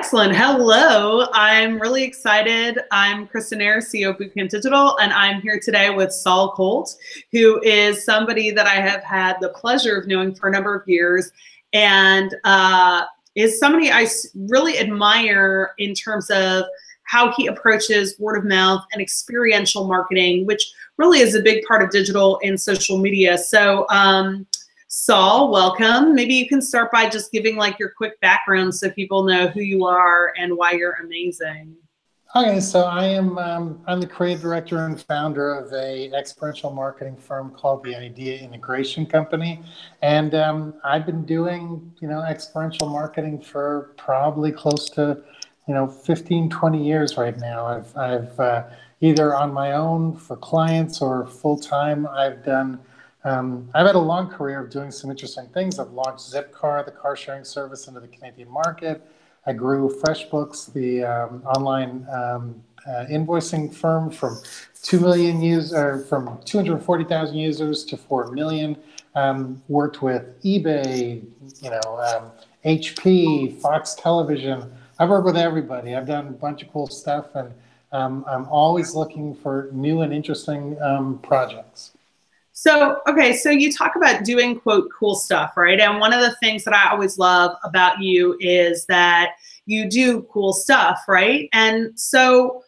Excellent. Hello. I'm really excited. I'm Krista Neher, CEO of Quantitative, and I'm here today with Saul Colt, who is somebody that I have had the pleasure of knowing for a number of years, and is somebody I really admire in terms of how he approaches word of mouth and experiential marketing, which really is a big part of digital and social media. So, Saul, welcome. Maybe you can start by just giving like your quick background so people know who you are and why you're amazing. Okay, so I'm the creative director and founder of a experiential marketing firm called the Idea Integration Company, and I've been doing experiential marketing for probably close to 15, 20 years right now. I've either on my own for clients or full time. I've had a long career of doing some interesting things. I've launched Zipcar, the car sharing service, into the Canadian market. I grew FreshBooks, the online invoicing firm, from 240,000 users to 4 million. Worked with eBay, HP, Fox Television. I've worked with everybody. I've done a bunch of cool stuff, and I'm always looking for new and interesting projects. So, okay, so you talk about doing, quote, cool stuff, right? And one of the things that I always love about you is that you do cool stuff, right? And so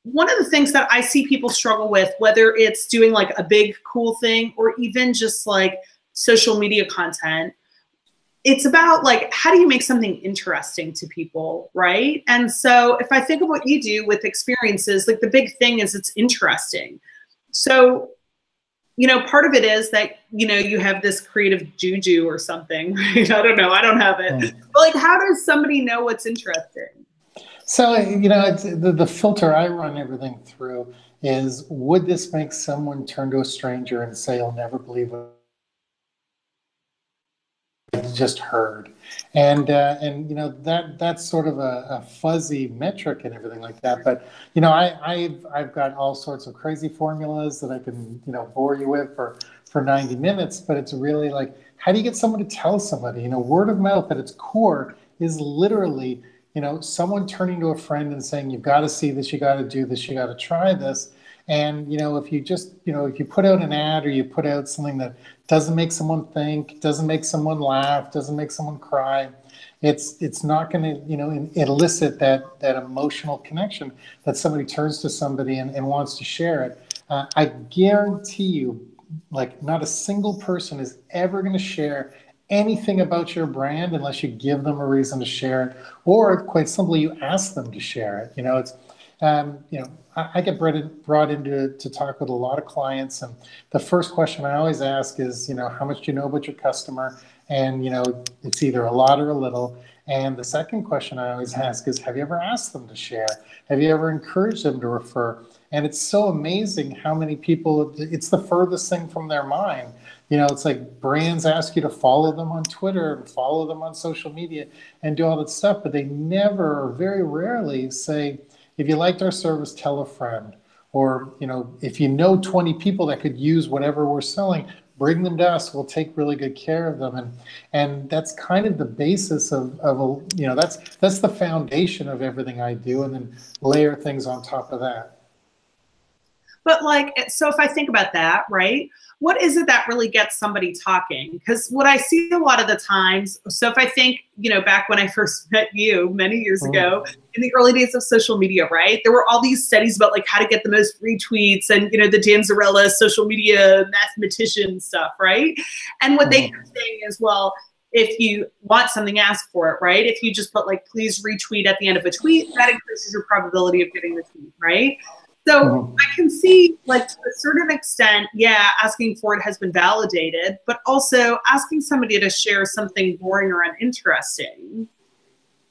one of the things that I see people struggle with, whether it's doing like a big cool thing or even just like social media content, it's about like, how do you make something interesting to people, right? And so if I think of what you do with experiences, like the big thing is it's interesting. So part of it is that, you have this creative juju or something, right? I don't know. I don't have it. But like, how does somebody know what's interesting? So, it's, the filter I run everything through is, would this make someone turn to a stranger and say, "You'll never believe what I just heard"? And that's sort of a fuzzy metric and everything like that. But I've got all sorts of crazy formulas that I can bore you with for 90 minutes. But it's really like, how do you get someone to tell somebody? Word of mouth at its core is literally someone turning to a friend and saying, "You've got to see this, you got to do this, you got to try this." And if you just if you put out an ad, or you put out something that doesn't make someone think, doesn't make someone laugh, doesn't make someone cry, it's not going to elicit that emotional connection that somebody turns to somebody and wants to share it. I guarantee you, like, not a single person is ever going to share anything about your brand unless you give them a reason to share it, or quite simply you ask them to share it. It's I get brought in to talk with a lot of clients, and the first question I always ask is, how much do you know about your customer? And it's either a lot or a little. And the second question I always ask is, have you ever asked them to share? Have you ever encouraged them to refer? And it's so amazing how many people, it's the furthest thing from their mind. It's like brands ask you to follow them on Twitter and follow them on social media and do all that stuff, but they never, or very rarely, say, "If you liked our service, tell a friend." Or, if 20 people that could use whatever we're selling, bring them to us. We'll take really good care of them. And that's kind of the basis of that's the foundation of everything I do, and then layer things on top of that. But so if I think about that, right, what is it that really gets somebody talking? Because what I see a lot of the times, so if I think, back when I first met you many years ago, in the early days of social media, right, there were all these studies about like how to get the most retweets and, the Danzarella social media mathematician stuff, right? And what they kept saying is, well, if you want something, ask for it, right? If you just put like, please retweet at the end of a tweet, that increases your probability of getting the tweet, right? So I can see, like, to a certain extent, yeah, asking for it has been validated, but also asking somebody to share something boring or uninteresting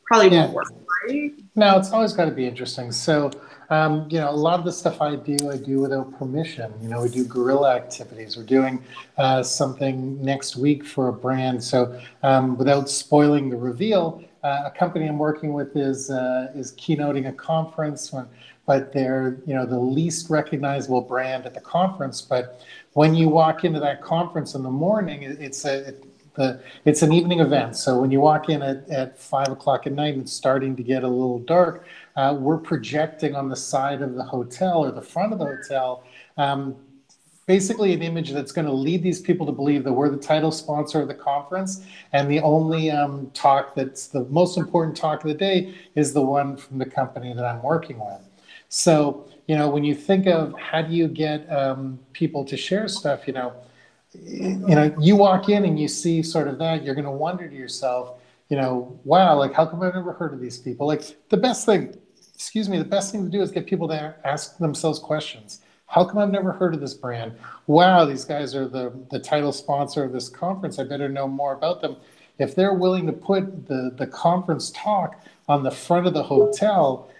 probably won't work, right? No, it's always got to be interesting. So, a lot of the stuff I do without permission. We do guerrilla activities. We're doing something next week for a brand. So, without spoiling the reveal, a company I'm working with is keynoting a conference, but they're the least recognizable brand at the conference. But when you walk into that conference in the morning, it's an evening event. So when you walk in at 5 o'clock at night and it's starting to get a little dark, we're projecting on the side of the hotel or the front of the hotel, basically an image that's going to lead these people to believe that we're the title sponsor of the conference, and the only talk that's the most important talk of the day is the one from the company that I'm working with. So, when you think of how do you get people to share stuff, you walk in and you see sort of that, you're going to wonder to yourself, wow, like, how come I've never heard of these people? Like, the best thing to do is get people to ask themselves questions. How come I've never heard of this brand? Wow, these guys are the title sponsor of this conference. I better know more about them. If they're willing to put the conference talk on the front of the hotel,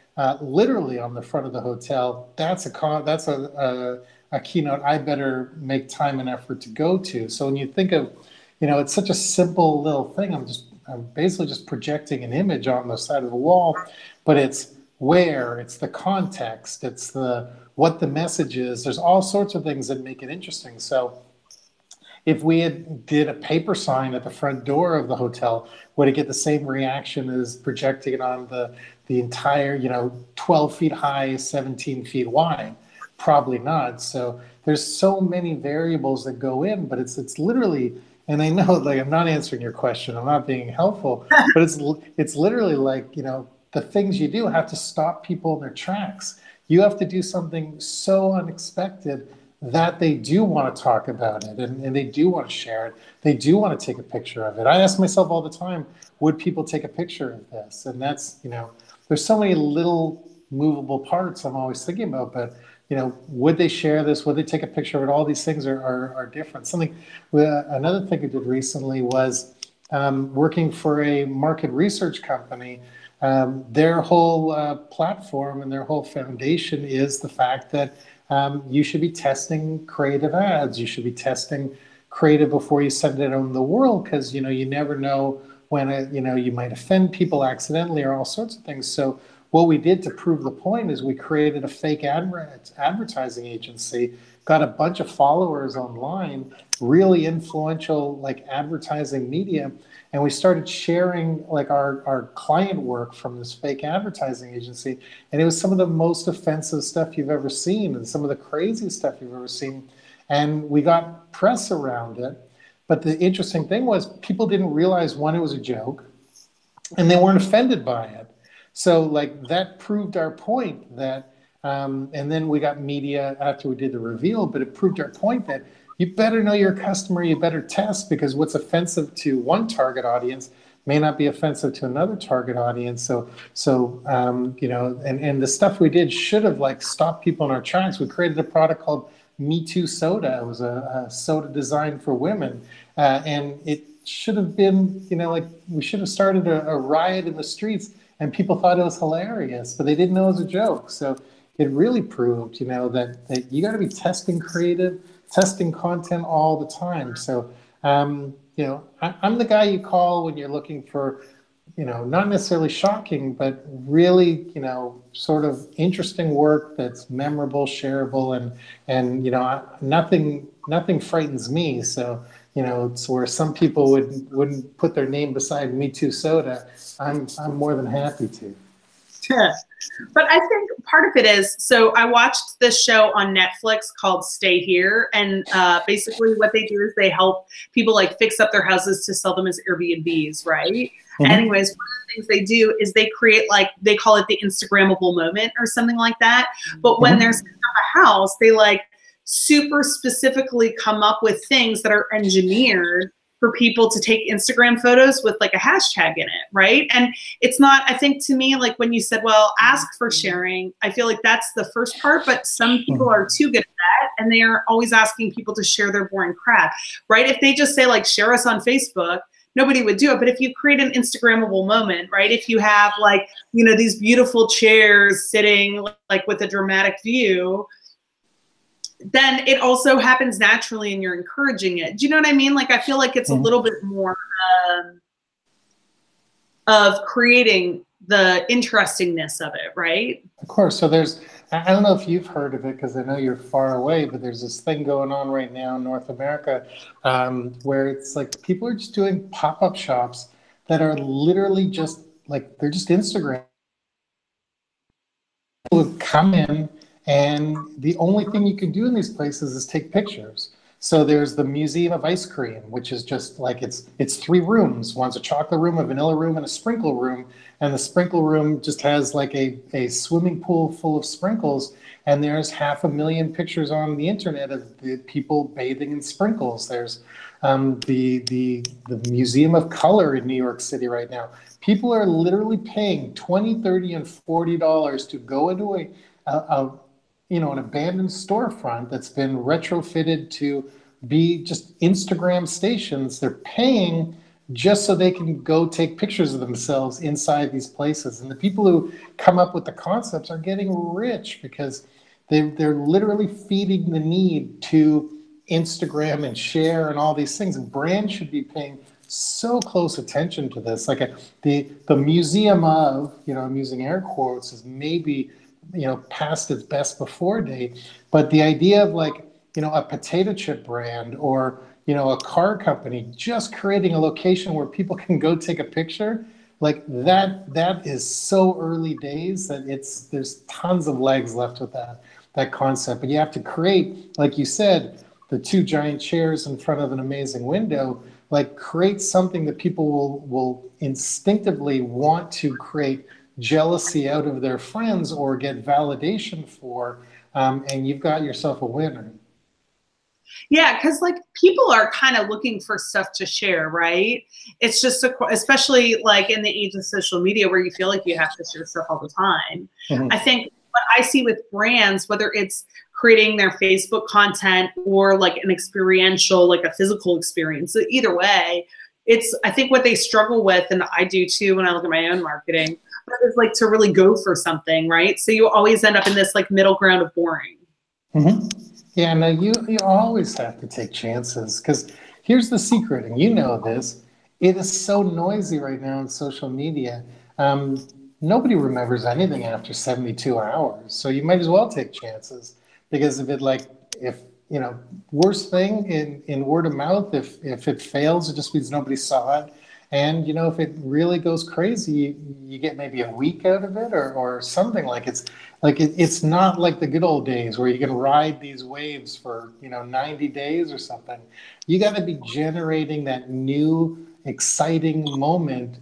literally on the front of the hotel, that's a keynote I better make time and effort to go to. So when you think of, it's such a simple little thing. I'm basically just projecting an image on the side of the wall, but it's the context, it's what the message is. There's all sorts of things that make it interesting. So if we did a paper sign at the front door of the hotel, would it get the same reaction as projecting it on the entire, 12 feet high, 17 feet wide? Probably not. So there's so many variables that go in, but it's literally, and I know, like, I'm not answering your question, I'm not being helpful, but it's literally like, the things you do have to stop people in their tracks. You have to do something so unexpected that they do want to talk about it, and they do want to share it. They do want to take a picture of it. I ask myself all the time, would people take a picture of this? And that's, there's so many little movable parts I'm always thinking about, but would they share this? Would they take a picture of it? All these things are different. Another thing I did recently was working for a market research company. Their whole platform and their whole foundation is the fact that you should be testing creative ads. You should be testing creative before you send it out in the world, because you never know when you might offend people accidentally or all sorts of things. So what we did to prove the point is we created a fake advertising agency, got a bunch of followers online, really influential like advertising media, and we started sharing like our client work from this fake advertising agency. And it was some of the most offensive stuff you've ever seen and some of the crazy stuff you've ever seen. And we got press around it. But the interesting thing was people didn't realize, one, it was a joke, and they weren't offended by it. So like that proved our point that, and then we got media after we did the reveal, but it proved our point that you better know your customer, you better test, because what's offensive to one target audience may not be offensive to another target audience. So and the stuff we did should have like stopped people in our tracks. We created a product called Me Too Soda. It was a soda designed for women. And it should have been, like we should have started a riot in the streets, and people thought it was hilarious, but they didn't know it was a joke. So it really proved, that you got to be testing creative, testing content all the time. So, I'm the guy you call when you're looking for, not necessarily shocking, but really, sort of interesting work that's memorable, shareable, and nothing frightens me. So, it's where some people wouldn't put their name beside Me Too Soda. I'm more than happy to. But I think part of it is, so I watched this show on Netflix called Stay Here, and basically what they do is they help people like fix up their houses to sell them as Airbnbs, right? Mm-hmm. Anyways, one of the things they do is they create, like, they call it the Instagrammable moment or something like that. But when they're setting up a house, they like super specifically come up with things that are engineered for people to take Instagram photos with like a hashtag in it, right? And it's not, I think to me, like when you said, well, ask for sharing, I feel like that's the first part, but some people are too good at that, and they are always asking people to share their boring crap, right? If they just say like, share us on Facebook, nobody would do it. But if you create an Instagrammable moment, right? If you have like, these beautiful chairs sitting like with a dramatic view, then it also happens naturally and you're encouraging it. Do you know what I mean? Like, I feel like it's a little bit more of creating the interestingness of it, right? Of course. So there's I don't know if you've heard of it because I know you're far away, but there's this thing going on right now in North America where it's like people are just doing pop-up shops that are literally just like they're just Instagram. People would come in, and the only thing you can do in these places is take pictures. So there's the Museum of Ice Cream, which is just like it's three rooms. One's a chocolate room, a vanilla room, and a sprinkle room. And the sprinkle room just has like a swimming pool full of sprinkles. And there's 500,000 pictures on the internet of the people bathing in sprinkles. There's the Museum of Color in New York City right now. People are literally paying $20, $30, and $40 to go into an abandoned storefront that's been retrofitted to be just Instagram stations. They're paying just so they can go take pictures of themselves inside these places. And the people who come up with the concepts are getting rich because they're literally feeding the need to Instagram and share and all these things. And brands should be paying so close attention to this. Like the museum of, I'm using air quotes, is maybe, past its best before date. But the idea of like, a potato chip brand or, a car company just creating a location where people can go take a picture, like that is so early days that there's tons of legs left with that concept. But you have to create, like you said, the two giant chairs in front of an amazing window, like create something that people will instinctively want to create jealousy out of their friends or get validation for, and you've got yourself a winner. Yeah, because like people are kind of looking for stuff to share, right? It's just especially like in the age of social media where you feel like you have to share stuff all the time. Mm-hmm. I think what I see with brands, whether it's creating their Facebook content or like an experiential, like a physical experience, either way, I think what they struggle with, and I do too when I look at my own marketing, is like to really go for something, right? So you always end up in this like middle ground of boring. Mm-hmm. Yeah, no, you always have to take chances because here's the secret, and you know this. It is so noisy right now on social media. Nobody remembers anything after 72 hours, so you might as well take chances because worst thing in word of mouth, if it fails, it just means nobody saw it. And, if it really goes crazy, you get maybe a week out of it or something it's not like the good old days where you can ride these waves for, 90 days or something. You got to be generating that new, exciting moment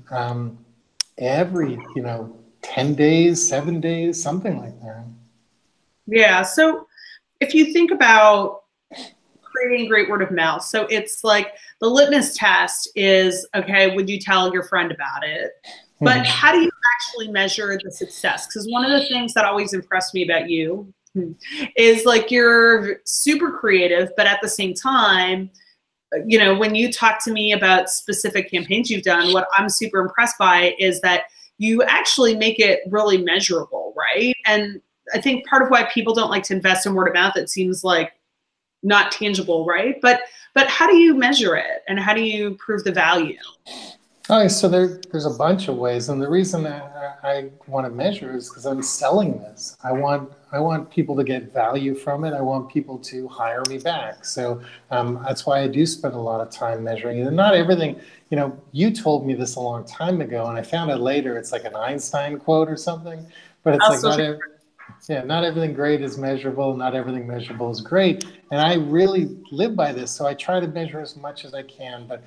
every, 10 days, 7 days, something like that. Yeah. So if you think about creating great word of mouth, so it's like the litmus test is, okay, would you tell your friend about it? But how do you actually measure the success? Because one of the things that always impressed me about you is like you're super creative, but at the same time, when you talk to me about specific campaigns you've done, what I'm super impressed by is that you actually make it really measurable, right? And I think part of why people don't like to invest in word of mouth, it seems like not tangible, right? But how do you measure it and how do you prove the value? Oh, so there's a bunch of ways, and the reason I want to measure is because I'm selling this. I want people to get value from it. I want people to hire me back. So that's why I do spend a lot of time measuring it. And not everything, you told me this a long time ago, and I found out later it's like an Einstein quote or something. But it's not everything great is measurable. Not everything measurable is great. And I really live by this. So I try to measure as much as I can. But,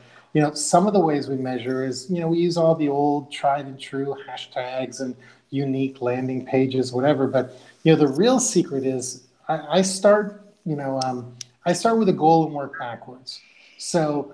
some of the ways we measure is, we use all the old tried and true hashtags and unique landing pages, whatever. But, the real secret is I start with a goal and work backwards. So,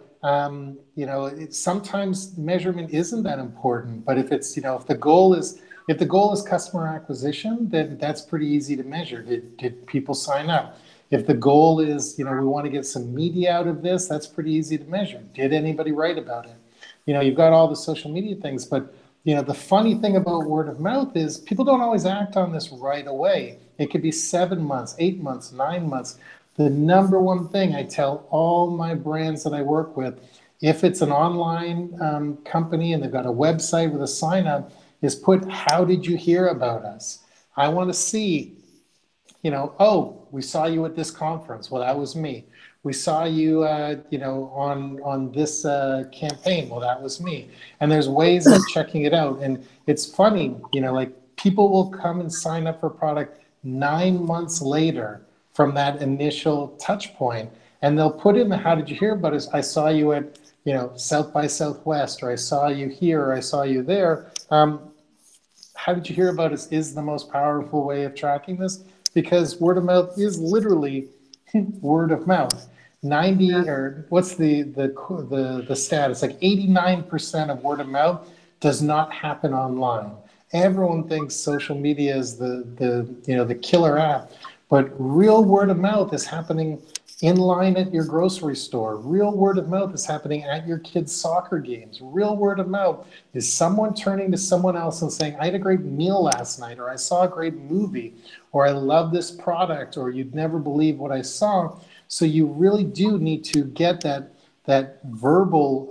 sometimes measurement isn't that important. But if it's, if the goal is customer acquisition, then that's pretty easy to measure. Did people sign up? If the goal is, we want to get some media out of this, that's pretty easy to measure. Did anybody write about it? You've got all the social media things, but, the funny thing about word of mouth is people don't always act on this right away. It could be 7 months, 8 months, 9 months. The number one thing I tell all my brands that I work with, if it's an online company and they've got a website with a sign up, is put, how did you hear about us? I want to see oh, we saw you at this conference. Well, that was me. We saw you, on this campaign. Well, that was me. And there's ways of checking it out. And it's funny, like people will come and sign up for a product 9 months later from that initial touch point. And they'll put in the, how did you hear about us? I saw you at, South by Southwest, or I saw you here, or I saw you there. How did you hear about us is the most powerful way of tracking this, because word of mouth is literally word of mouth. 90 or what's the stat? It's like 89% of word of mouth does not happen online. Everyone thinks social media is the killer app, but real word of mouth is happening in line at your grocery store. Real word of mouth is happening at your kids' soccer games. Real word of mouth is someone turning to someone else and saying, I had a great meal last night, or I saw a great movie, or I love this product, or you'd never believe what I saw. So you really do need to get that verbal,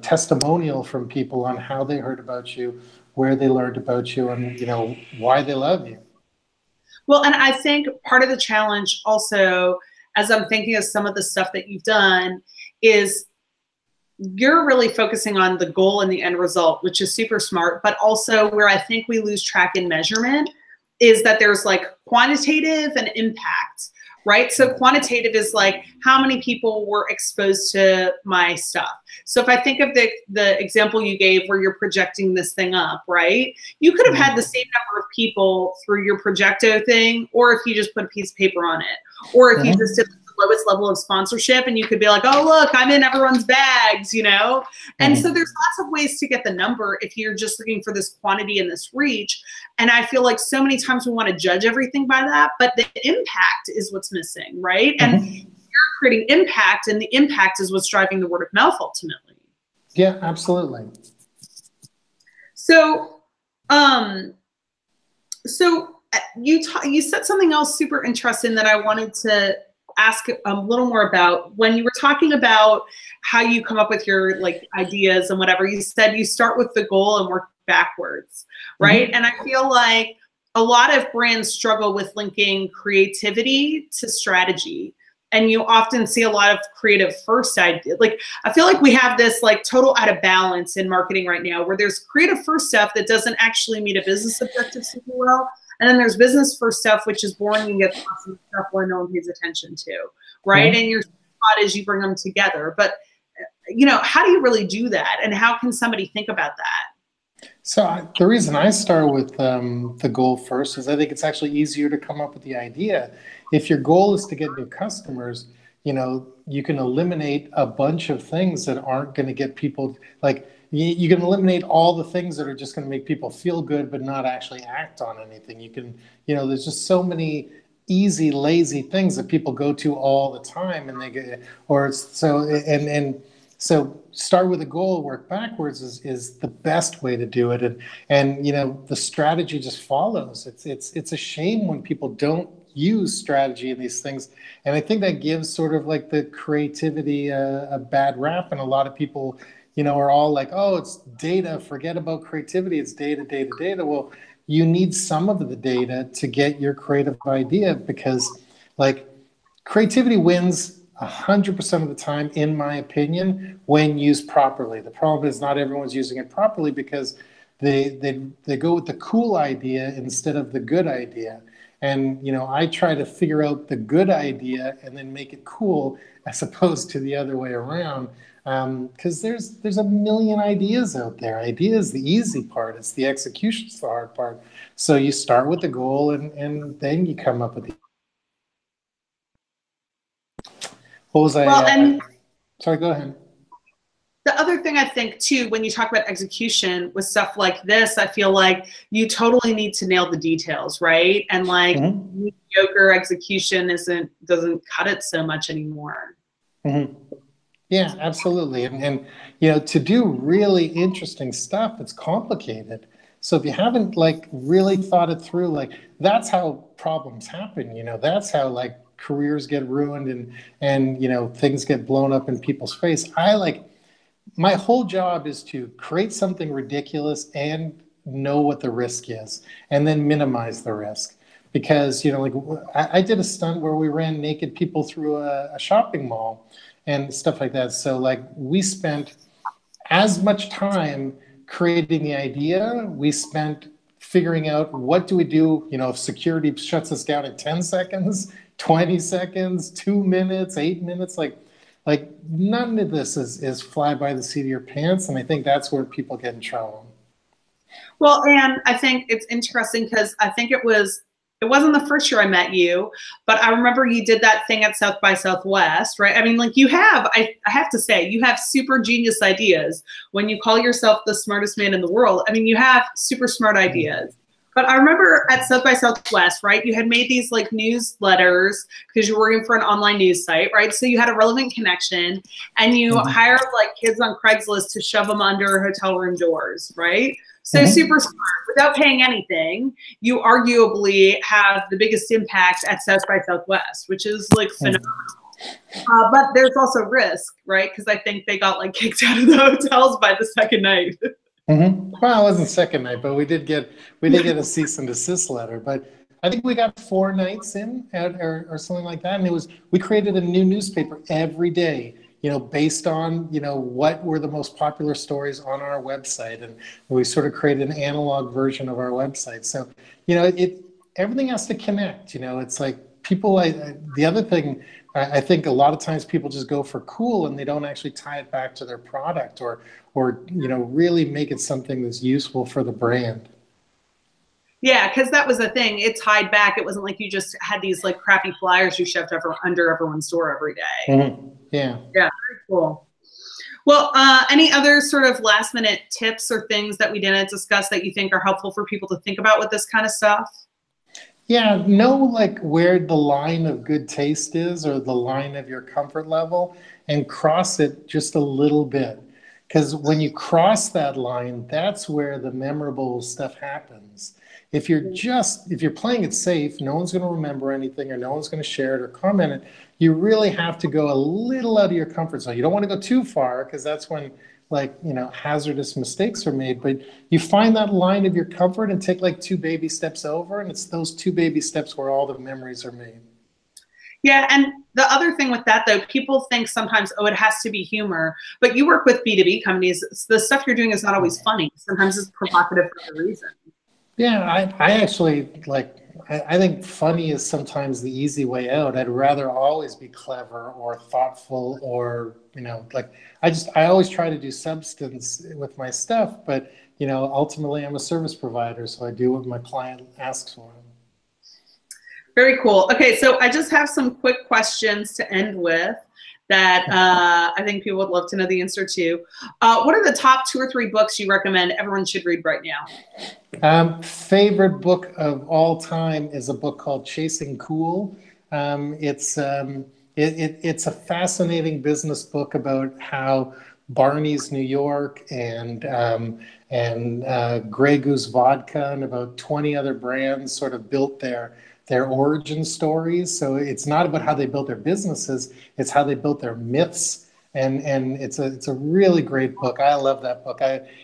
testimonial from people on how they heard about you, where they learned about you, and, why they love you. Well, and I think part of the challenge also, as I'm thinking of some of the stuff that you've done, is you're really focusing on the goal and the end result, which is super smart. But also where I think we lose track in measurement is that there's like quantitative and impact, right? So quantitative is like how many people were exposed to my stuff. So if I think of the example you gave where you're projecting this thing up, right? You could have had the same number of people through your Projecto thing, or if you just put a piece of paper on it, or if you just did the lowest level of sponsorship and you could be like, oh, look, I'm in everyone's bags, And so there's lots of ways to get the number if you're just looking for this quantity and this reach. And I feel like so many times we want to judge everything by that, but the impact is what's missing, right? And you're creating impact, and the impact is what's driving the word of mouth ultimately. Yeah, absolutely. So, you said something else super interesting that I wanted to ask a little more about. When you were talking about how you come up with your like ideas and whatever, you said you start with the goal and work backwards, right? And I feel like a lot of brands struggle with linking creativity to strategy. And you often see a lot of creative first ideas. Like, I feel like we have this like total out of balance in marketing right now, where there's creative first stuff that doesn't actually meet a business objective super well. And then there's business first stuff, which is boring and gets lost in stuff where no one pays attention to, right? And your spot is you bring them together. But, how do you really do that? And how can somebody think about that? So the reason I start with the goal first is I think it's actually easier to come up with the idea. If your goal is to get new customers, you can eliminate a bunch of things that aren't going to get people, like you can eliminate all the things that are just going to make people feel good but not actually act on anything. You can, there's just so many easy, lazy things that people go to all the time, and they get, or so, so start with a goal, work backwards is the best way to do it. And the strategy just follows. It's a shame when people don't use strategy in these things. And I think that gives sort of like the creativity a bad rap. And a lot of people, are all like, oh, it's data, forget about creativity. It's data, data, data. Well, you need some of the data to get your creative idea, because like creativity wins 100% of the time, in my opinion, when used properly. The problem is not everyone's using it properly, because they go with the cool idea instead of the good idea. And I try to figure out the good idea and then make it cool, as opposed to the other way around. Because there's a million ideas out there. Idea is the easy part. It's the execution's the hard part. So you start with the goal, and then you come up with the. What was I? Sorry, go ahead. The other thing I think too, when you talk about execution with stuff like this, I feel like you totally need to nail the details, right? And like mediocre execution doesn't cut it so much anymore. Yeah, absolutely. And to do really interesting stuff, it's complicated. So if you haven't like really thought it through, like that's how problems happen. That's how like careers get ruined and things get blown up in people's face. My whole job is to create something ridiculous and know what the risk is and then minimize the risk. Because, you know, like I did a stunt where we ran naked people through a shopping mall and stuff like that. So like we spent as much time creating the idea, we spent figuring out what do we do, you know, if security shuts us down in 10 seconds, 20 seconds, 2 minutes, 8 minutes, like none of this is fly by the seat of your pants. And I think that's where people get in trouble. Well, and I think it's interesting because I think it wasn't the first year I met you, but I remember you did that thing at South by Southwest, right? I mean, like I have to say, you have super genius ideas. When you call yourself the smartest man in the world, I mean, you have super smart ideas. But I remember at South by Southwest, right, you had made these like newsletters because you're working for an online news site, right? So you had a relevant connection and you hired like kids on Craigslist to shove them under hotel room doors, right? So super smart. Without paying anything, you arguably have the biggest impact at South by Southwest, which is like phenomenal. But there's also risk, right? Because I think they got like kicked out of the hotels by the second night. Well, it wasn't second night, but we did get a cease and desist letter. But I think we got 4 nights in or something like that, and we created a new newspaper every day, you know, based on, you know, what were the most popular stories on our website, and we sort of created an analog version of our website. So, you know, everything has to connect. You know, it's like people. The other thing, I think a lot of times people just go for cool and they don't actually tie it back to their product or you know, really make it something that's useful for the brand. Yeah, because that was the thing. It tied back. It wasn't like you just had these like crappy flyers you shoved under everyone's door every day. Yeah. Yeah, very cool. Well, any other sort of last minute tips or things that we didn't discuss that you think are helpful for people to think about with this kind of stuff? Yeah, know like where the line of good taste is or the line of your comfort level and cross it just a little bit. Because when you cross that line, that's where the memorable stuff happens. If you're playing it safe, no one's going to remember anything or no one's going to share it or comment it. You really have to go a little out of your comfort zone. You don't want to go too far because that's when, like, you know, hazardous mistakes are made. But you find that line of your comfort and take like 2 baby steps over, and it's those 2 baby steps where all the memories are made. Yeah, and the other thing with that, though, people think sometimes, oh, it has to be humor. But you work with B2B companies. The stuff you're doing is not always funny. Sometimes it's provocative for a reason. Yeah, I actually like, I think funny is sometimes the easy way out. I'd rather always be clever or thoughtful or, you know, like I always try to do substance with my stuff. But, you know, ultimately I'm a service provider, so I do what my client asks for. Very cool. Okay, so I just have some quick questions to end with that I think people would love to know the answer to. What are the top 2 or 3 books you recommend everyone should read right now? Favorite book of all time is a book called Chasing Cool. It's a fascinating business book about how Barney's New York and Grey Goose Vodka and about 20 other brands sort of built their origin stories. So it's not about how they built their businesses, it's how they built their myths. And it's a really great book. I love that book.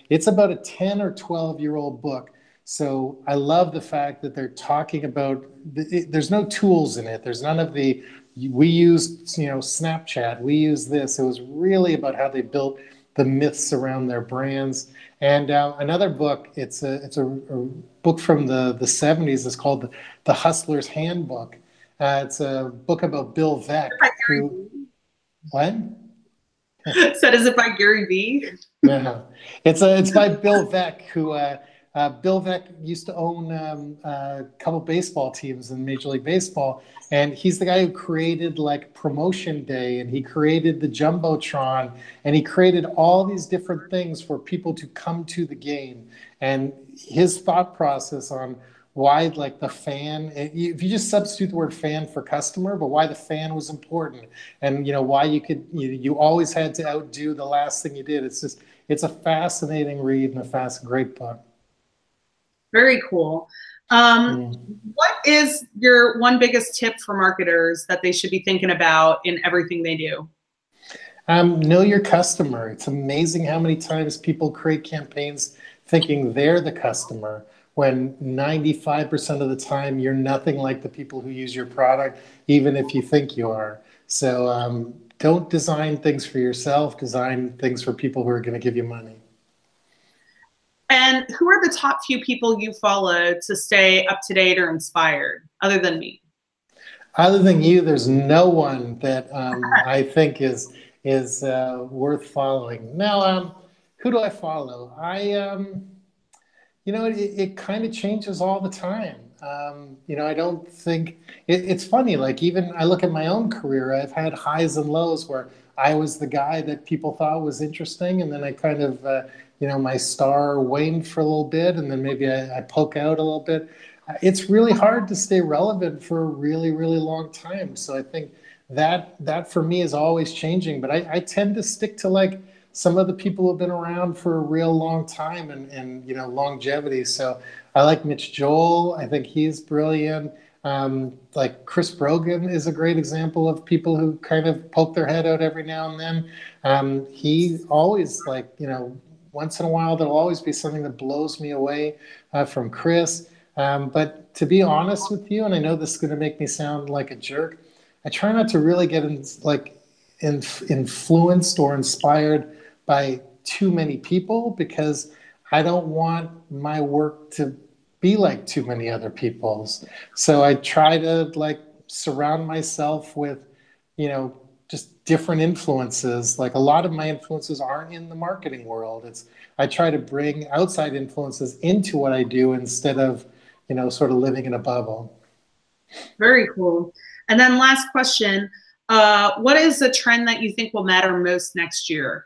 It's about a 10 or 12-year-old book. So I love the fact that they're talking about, there's no tools in it. There's none of the, we use, you know, Snapchat, we use this. It was really about how they built the myths around their brands. And another book, it's a book from the 70s. It's called The Hustler's Handbook. It's a book about Bill Veeck. What? Said as if by Gary Vee. No, it's by Bill Veeck, who Bill Veeck used to own a couple baseball teams in Major League Baseball, and he's the guy who created like Promotion Day, and he created the Jumbotron, and he created all these different things for people to come to the game. And his thought process on why, like, the fan, if you just substitute the word fan for customer, but why the fan was important, and, you know, why you always had to outdo the last thing you did. It's a fascinating read and a great book. Very cool. What is your one biggest tip for marketers that they should be thinking about in everything they do? Know your customer. It's amazing how many times people create campaigns thinking they're the customer when 95% of the time you're nothing like the people who use your product, even if you think you are. So don't design things for yourself, design things for people who are going to give you money. And who are the top few people you follow to stay up to date or inspired, other than me? Other than you, there's no one that I think is worth following. Now, who do I follow? You know, it kind of changes all the time. You know, I don't think it's funny. Like, even I look at my own career, I've had highs and lows where I was the guy that people thought was interesting, and then I kind of, you know, my star waned for a little bit, and then maybe I poke out a little bit. It's really hard to stay relevant for a really, really long time. So I think that for me is always changing. But I tend to stick to like some of the people who have been around for a real long time and you know, longevity. So I like Mitch Joel. I think he's brilliant. Like Chris Brogan is a great example of people who kind of poke their head out every now and then. He always, like, you know, once in a while, there'll always be something that blows me away from Chris. But to be honest with you, and I know this is going to make me sound like a jerk, I try not to really get influenced or inspired by too many people, because I don't want my work to be like too many other people's. So I try to like surround myself with, you know, just different influences. Like, a lot of my influences aren't in the marketing world. I try to bring outside influences into what I do instead of, you know, sort of living in a bubble. Very cool. And then last question, what is the trend that you think will matter most next year?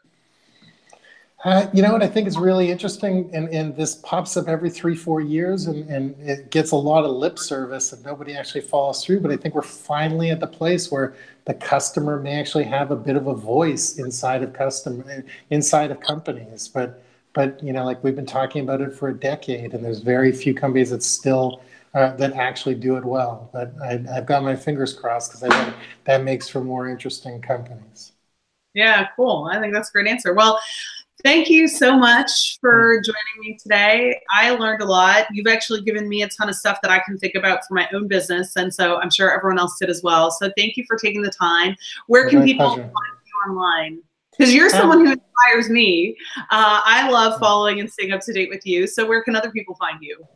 You know what I think is really interesting, and this pops up every 3-4 years, and it gets a lot of lip service and nobody actually follows through. But I think we're finally at the place where the customer may actually have a bit of a voice inside of companies. But you know, like, we've been talking about it for a decade, and there's very few companies that still that actually do it well. But I've got my fingers crossed, because I think that makes for more interesting companies. Yeah, cool. I think that's a great answer. Well, thank you so much for joining me today. I learned a lot. You've actually given me a ton of stuff that I can think about for my own business, and so I'm sure everyone else did as well. So thank you for taking the time. Where can people find you online? Because you're someone who inspires me. I love following and staying up to date with you. So where can other people find you?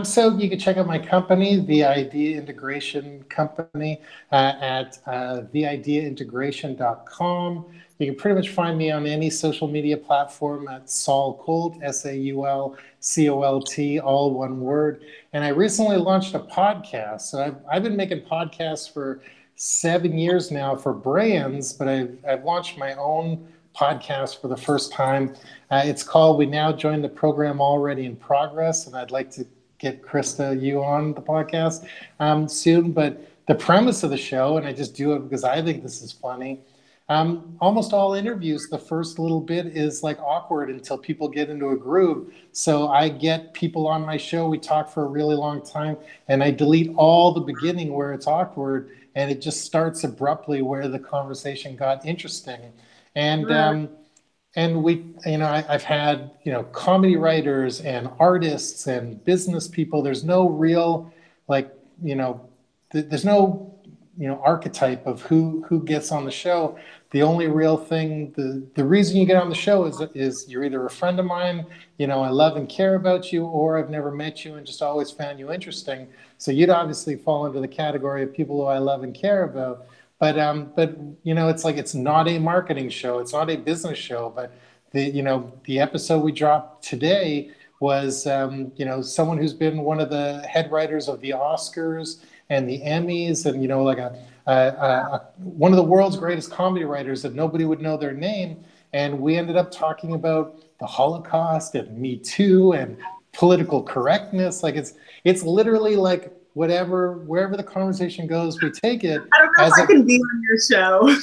So you can check out my company, the Idea Integration Company, at theideaintegration.com. You can pretty much find me on any social media platform at Saul Colt, SAULCOLT, all one word. And I recently launched a podcast. So I've been making podcasts for 7 years now for brands, but I've launched my own podcast for the first time. It's called We Now Join the Program Already in Progress, and I'd like to get Krista, you on the podcast soon. But the premise of the show, and I just do it because I think this is funny, almost all interviews, the first little bit is like awkward until people get into a groove. So I get people on my show, we talk for a really long time, and I delete all the beginning where it's awkward, and it just starts abruptly where the conversation got interesting. And we, you know, I've had, you know, comedy writers and artists and business people. There's no real, like, you know, there's no, you know, archetype of who gets on the show. The only real thing, the reason you get on the show is you're either a friend of mine, you know, I love and care about you, or I've never met you and just always found you interesting. So you'd obviously fall into the category of people who I love and care about. But you know, it's like, it's not a marketing show, it's not a business show. But the episode we dropped today was you know, someone who's been one of the head writers of the Oscars and the Emmys, and, you know, like one of the world's greatest comedy writers that nobody would know their name. And we ended up talking about the Holocaust and Me Too and political correctness. Like, it's literally like, wherever the conversation goes, we take it. I don't know if I can be on your show.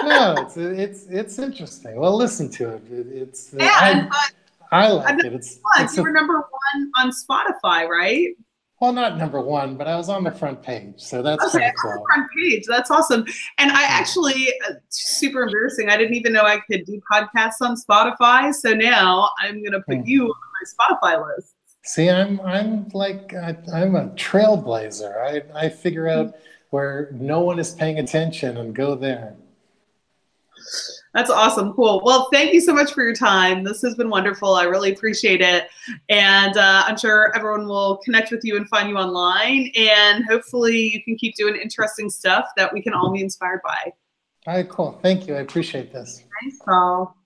No, it's interesting. Well, listen to it. I like it. You were number 1 on Spotify, right? Well, not number 1, but I was on the front page, so that's kind of cool. On the front page, that's awesome. And I actually, super embarrassing, I didn't even know I could do podcasts on Spotify. So now I'm gonna put you on my my Spotify list. See, I'm like I'm a trailblazer. I figure out where no one is paying attention and go there. That's awesome. Cool. Well, thank you so much for your time. This has been wonderful. I really appreciate it. And I'm sure everyone will connect with you and find you online. And hopefully you can keep doing interesting stuff that we can all be inspired by. All right, cool. Thank you. I appreciate this. Thanks, Saul.